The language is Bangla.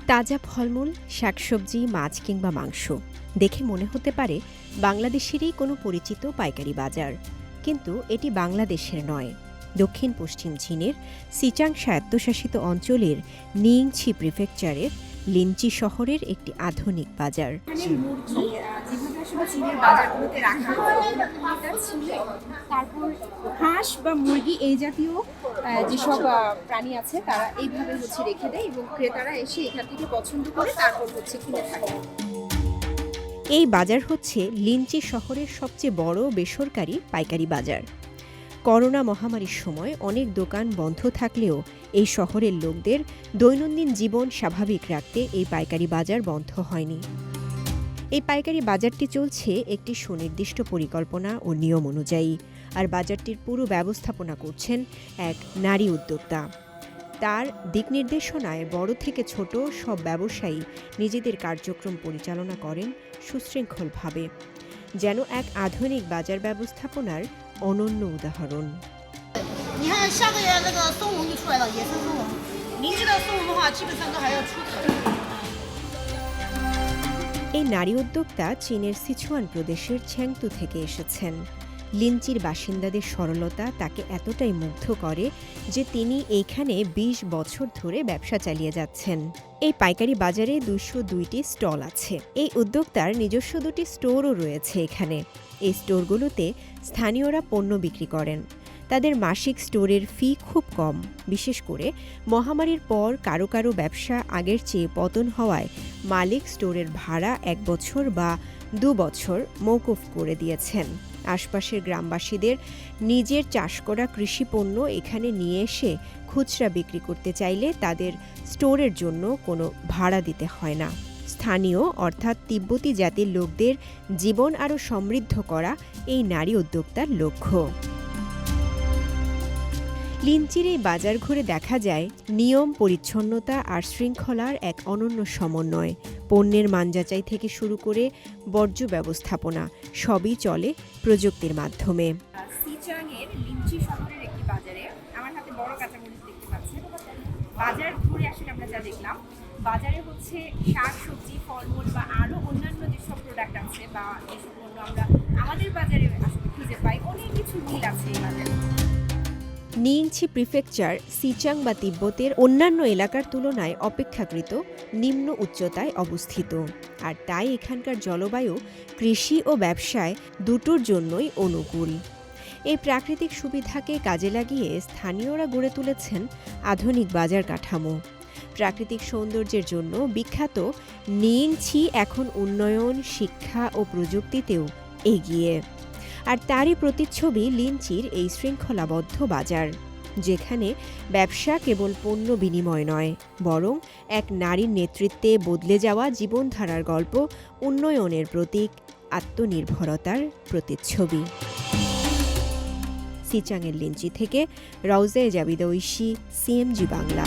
তাজা ফলমূল, শাকসবজি, মাছ কিংবা মাংস দেখে মনে হতে পারে বাংলাদেশেরই কোনো পরিচিত পাইকারি বাজার। কিন্তু এটি বাংলাদেশের নয়, দক্ষিণ পশ্চিম চীনের সিচাং স্বায়ত্তশাসিত অঞ্চলের নিংছি প্রিফেকচারের লিঞ্চি শহরের একটি আধুনিক বাজার। তারপর হাঁস বা মুরগি এই জাতীয় যেসব প্রাণী আছে তারা এইভাবে রেখে দেয় এবং ক্রেতারা এসে এখান থেকে পছন্দ করে তারপর কিনে থাকে। এই বাজার হচ্ছে লিঞ্চি শহরের সবচেয়ে বড় বেসরকারি পাইকারি বাজার। করোনা মহামারীর সময় অনেক দোকান বন্ধ থাকলেও এই শহরের লোকদের দৈনন্দিন জীবন স্বাভাবিক রাখতে এই পাইকারি বাজার বন্ধ হয়নি। এই পাইকারি বাজারটি চলছে একটি সুনির্দিষ্ট পরিকল্পনা ও নিয়ম অনুযায়ী, আর বাজারটির পুরো ব্যবস্থাপনা করছেন এক নারী উদ্যোক্তা। তার দিক নির্দেশনায় বড় থেকে ছোট সব ব্যবসায়ী নিজেদের কার্যক্রম পরিচালনা করেন সুশৃঙ্খলভাবে, যেন এক আধুনিক বাজার ব্যবস্থাপনার অনন্য উদাহরণ। এই নারী উদ্যোক্তা চীনের সিচুয়ান প্রদেশের ছেংতু থেকে এসেছেন। লিঞ্চির বাসিন্দাদের সরলতা তাকে এতটাই মুগ্ধ করে যে তিনি এইখানে ২০ বছর ধরে ব্যবসা চালিয়ে যাচ্ছেন। এই পাইকারি বাজারে ২০২টি স্টল আছে। এই উদ্যোক্তার নিজস্ব ২টি স্টোরও রয়েছে এখানে। এই স্টোরগুলোতে স্থানীয়রা পণ্য বিক্রি করেন। তাদের মাসিক স্টোরের ফি খুব কম, বিশেষ করে মহামারীর পর কারো কারো ব্যবসা আগের চেয়ে পতন হওয়ায় মালিক স্টোরের ভাড়া ১ বছর বা ২ বছর মওকুফ করে দিয়েছেন। আশপাশের গ্রামবাসীদের নিজের চাষ করা কৃষি পণ্য এখানে নিয়ে এসে খুচরা বিক্রি করতে চাইলে তাদের স্টোরের জন্য কোনো ভাড়া দিতে হয় না। স্থানীয় অর্থাৎ তিব্বতী জাতির লোকদের জীবন আরও সমৃদ্ধ করা এই নারী উদ্যোক্তার লক্ষ্য। লিঞ্চির এই বাজার ঘুরে দেখা যায় নিয়ম, পরিচ্ছন্নতা আর শৃঙ্খলার এক অনন্য সমন্বয়। পণ্যের মান যাচাই থেকে শুরু করে বর্জ্য ব্যবস্থাপনা সবই চলে প্রযুক্তির মাধ্যমে। সিচাংয়ের লিঞ্চি শহরের একটি বাজারে আমার হাতে বড় কাঁচামরিচ দেখতে পাচ্ছেন। বাজার ঘুরে আসলে আমরা যা দেখলাম, বাজারে শাক সবজি, ফলমূল বা আরো অন্যান্য যেসব প্রোডাক্ট আছে বা যেসব পণ্য আমরা আমাদের বাজারে আসলে খুঁজে পাই, অনেক কিছু মিল আছে এই বাজারে। নিংছি প্রিফেকচার সিচাং বা তিব্বতের অন্যান্য এলাকার তুলনায় অপেক্ষাকৃত নিম্ন উচ্চতায় অবস্থিত, আর তাই এখানকার জলবায়ু কৃষি ও ব্যবসায় দুটোর জন্যই অনুকূল। এই প্রাকৃতিক সুবিধাকে কাজে লাগিয়ে স্থানীয়রা গড়ে তুলেছেন আধুনিক বাজার কাঠামো। প্রাকৃতিক সৌন্দর্যের জন্য বিখ্যাত নিংছি এখন উন্নয়ন, শিক্ষা ও প্রযুক্তিতেও এগিয়ে। আর তারই প্রতিচ্ছবি লিঞ্চির এই শৃঙ্খলাবদ্ধ বাজার, যেখানে ব্যবসা কেবল পণ্য বিনিময় নয়, বরং এক নারীর নেতৃত্বে বদলে যাওয়া জীবনধারার গল্প, উন্নয়নের প্রতীক, আত্মনির্ভরতার প্রতিচ্ছবি। সিচাংয়ের লিঞ্চি থেকে রওজা জাবিদা ঐশী, সিএমজি বাংলা।